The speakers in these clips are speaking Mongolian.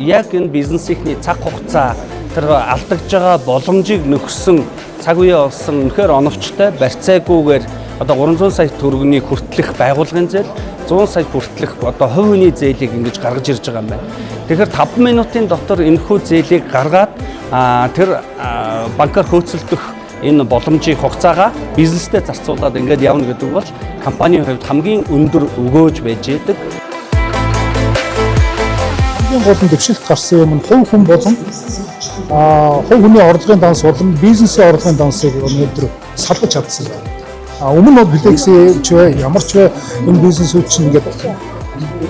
яг энэ бизнесийнхний цаг хугацаа тэр алдагдж байгаа боломжийг нөхсөн цаг үе болсон үнэхээр оновчтой барьцаагүйгээр одоо 300 сая төгрөгийн хүртэлх байгууллагын зээл 100 сая хүртэлх одоо хувь хүний зээлийг ингэж гаргаж ирж байгаа юм байна. Тэгэхээр 5 минутын дотор энэхүү зээлийг гаргаад тэр банкар хөөцөлдөх энэ боломжийн хугацаагаа бизнестэй зарцуулаад ингээд явна гэдэг бол компанийн хувьд хамгийн өндөр өгөөж байж идэг. Хамгийн гол нь дэвшилт гарсан юм нь хувь хүн болон хувь хүний орлогын данс болон бизнесийн орлогын дансыг өнөөдөр салгаж чадсан. Өмнө нь Flex ч ямар ч энэ бизнесүүд чинь ингээд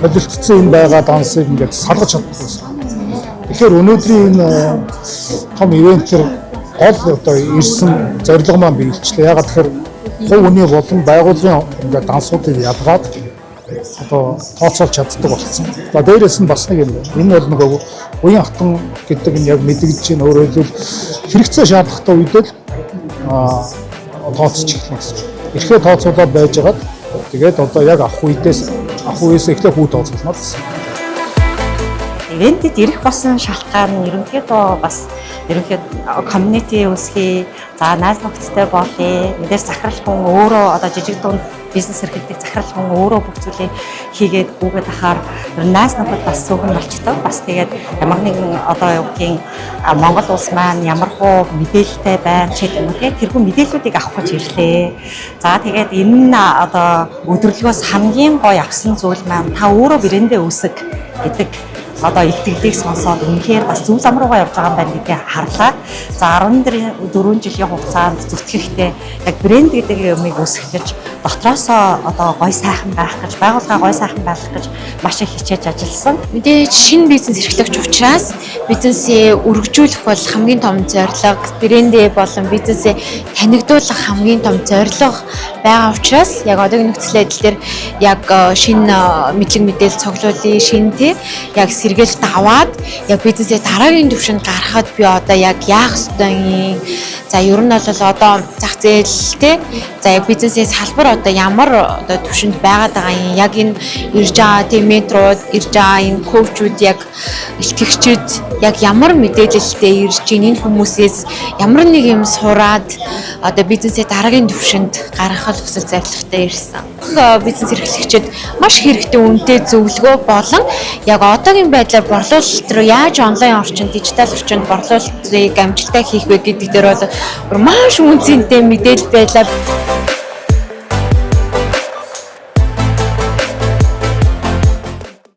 холилдсон юм байгаа дансыг ингээд салгаж чадсан. Тэгэхээр өнөөдрийн энэ том ивентээр гол одоо ирсэн зорилго маань биелжлээ. Ягаад тэгэхээр хувь хүний болон байгууллагын ингээд дансуудыг ялгаад одоо тооцоолж чаддаг болсон. За дээрээс нь бас нэг юм. Энэ бол нөгөө уян хатан гэдэг нь яг мэдэгдэж байна. Өөрөөр хэлбэл хэрэгцээ шаардлагатай үедээ тооцож эхэлнэ гэсэн. Ирэхэд тооцоолоод байж байгаад тэгээд одоо яг авах үеэс эхлээ хүү тооцоолно гэсэн. Ивентэд ирэх болсон шалтгаан нь ерөнхийдөө бас community үүсгий, за найз нөхдөдтэй болъё. Мэдээж захирал хүн өөрөө одоо жижиг дунд бизнес эрхэлдэг захирал хүн өөрөө бүх зүйлийг хийгээд гүгээд ахаар найз нөхөд бас зөвхөн болчтой. Бас тэгээд ямар нэгэн одоо юу гэдгийг Монгол улс маань ямар хуу мэдээлэлтэй байна ч гэх юм уу тэрхүү мэдээллүүдийг авах гэж ирлээ. За тэгээд энэ нь одоо өдөрлгөөс хамгийн гоё авсан зүйл маань та өөрөө брэндээ үүсэг гэдэг одоо итгэлийг сонсоод үнэхээр бас зөв зам руугаа явж байгаа юм байна гэдгийг харлаа. За 14 жилийн хугацаанд зүтгэхдээ яг брэнд гэдэг юмыг үүсгэж дотроосоо одоо гой сайхан байх гэж, байгууллага гой сайхан байлгах гэж маш их хичээж ажилласан. Мэдээж шинэ бизнес эрхлэгч учраас бизнесээ өргөжүүлэх бол хамгийн том зорилго, брэндээ болон бизнесээ танигдуулах хамгийн том зорилго байгаа учраас яг одоогийн нөхцөл байдал дээр яг шинэ мэдлэг мэдээлэл цуглуулъя, шинэ тий яг сэргээлт аваад яг бизнесээ дараагийн түвшинд гаргахад би одоо яг яах ёстой юм. За ер нь бол одоо зах зээл тий за яг бизнесээ салбар одоо ямар одоо түвшинд байгаад байгаа юм. Яг энэ ирж байгаа тий метрод ирж байгаа энэ коучуд яг илтгэгчид яг ямар мэдээлэлтэй ирж ийн энэ хүмүүсээс ямар нэг юм сураад одоо бизнесээ дараагийн түвшинд гаргах хүсэл зорилготой ирсэн. Бизнес эрхлэгчид маш хэрэгтэй үнэтэй зөвлөгөө болон яг одоогийн байдлаар борлуулалт руу яаж онлайн орчинд, дижитал орчинд борлуулалтыг амжилттай хийх вэ гэдэг дээр бол маш үнцэнтэй мэдээлэл байлаа.